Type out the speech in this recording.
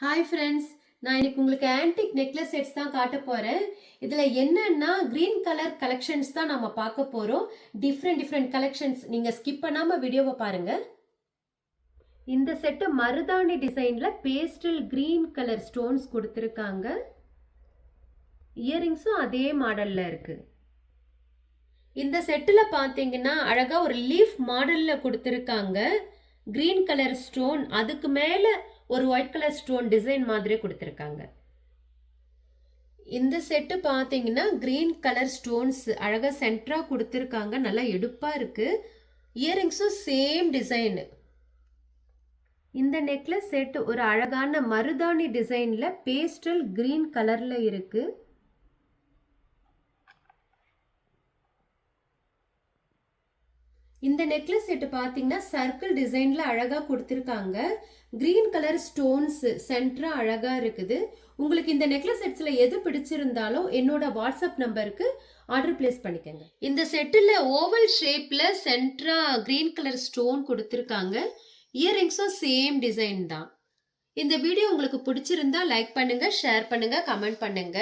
Hi friends, நான் இன்னைக்கு உங்களுக்கு ஆன்டிக் நெக்லஸ் செட்ஸ் தான் காட்ட போறேன். இதுல என்னன்னா கிரீன் கலர் கலெக்ஷன்ஸ் தான் நம்ம பார்க்க போறோம். Different collections. நீங்க ஸ்கிப் பண்ணாம வீடியோவை பாருங்க. இந்த செட்டு மருதாணி டிசைன்ல பேஸ்டல் கிரீன் கலர் ஸ்டோன்ஸ் கொடுத்துருக்காங்க. இயரிங்ஸும் அதே மாடல்ல இருக்கு. இந்த செட்டில் பார்த்தீங்கன்னா அழகா ஒரு லீஃப் மாடல்ல கொடுத்துருக்காங்க. கிரீன் கலர் ஸ்டோன், அதுக்கு மேல ஒரு ஒயிட் கலர் ஸ்டோன் டிசைன் மாதிரி கொடுத்துருக்காங்க. இந்த செட்டு பார்த்தீங்கன்னா கிரீன் கலர் ஸ்டோன்ஸ் அழகா சென்டரா கொடுத்துருக்காங்க. நல்லா எடுப்பா இருக்கு. இயரிங்ஸும் சேம் டிசைன். இந்த நெக்லஸ் செட் ஒரு அழகான மருதாணி டிசைன்ல பேஸ்டல் கிரீன் கலர்ல இருக்கு. இந்த நெக்லஸ் செட் பார்த்தீங்கன்னா சர்க்கிள் டிசைன்ல அழகா கொடுத்துருக்காங்க. கிரீன் கலர் ஸ்டோன்ஸ் சென்டரா அழகா இருக்குது. உங்களுக்கு இந்த நெக்லஸ் செட்ஸ்ல எது பிடிச்சிருந்தாலும் என்னோட வாட்ஸ்அப் நம்பருக்கு ஆர்டர் பிளேஸ் பண்ணிக்கோங்க. இந்த செட்டில் ஓவல் ஷேப்ல சென்டரா கிரீன் கலர் ஸ்டோன் கொடுத்துருக்காங்க. இயரிங்ஸும் சேம் டிசைன் தான். இந்த வீடியோ உங்களுக்கு பிடிச்சிருந்தா லைக் பண்ணுங்க, ஷேர் பண்ணுங்க, கமெண்ட் பண்ணுங்க.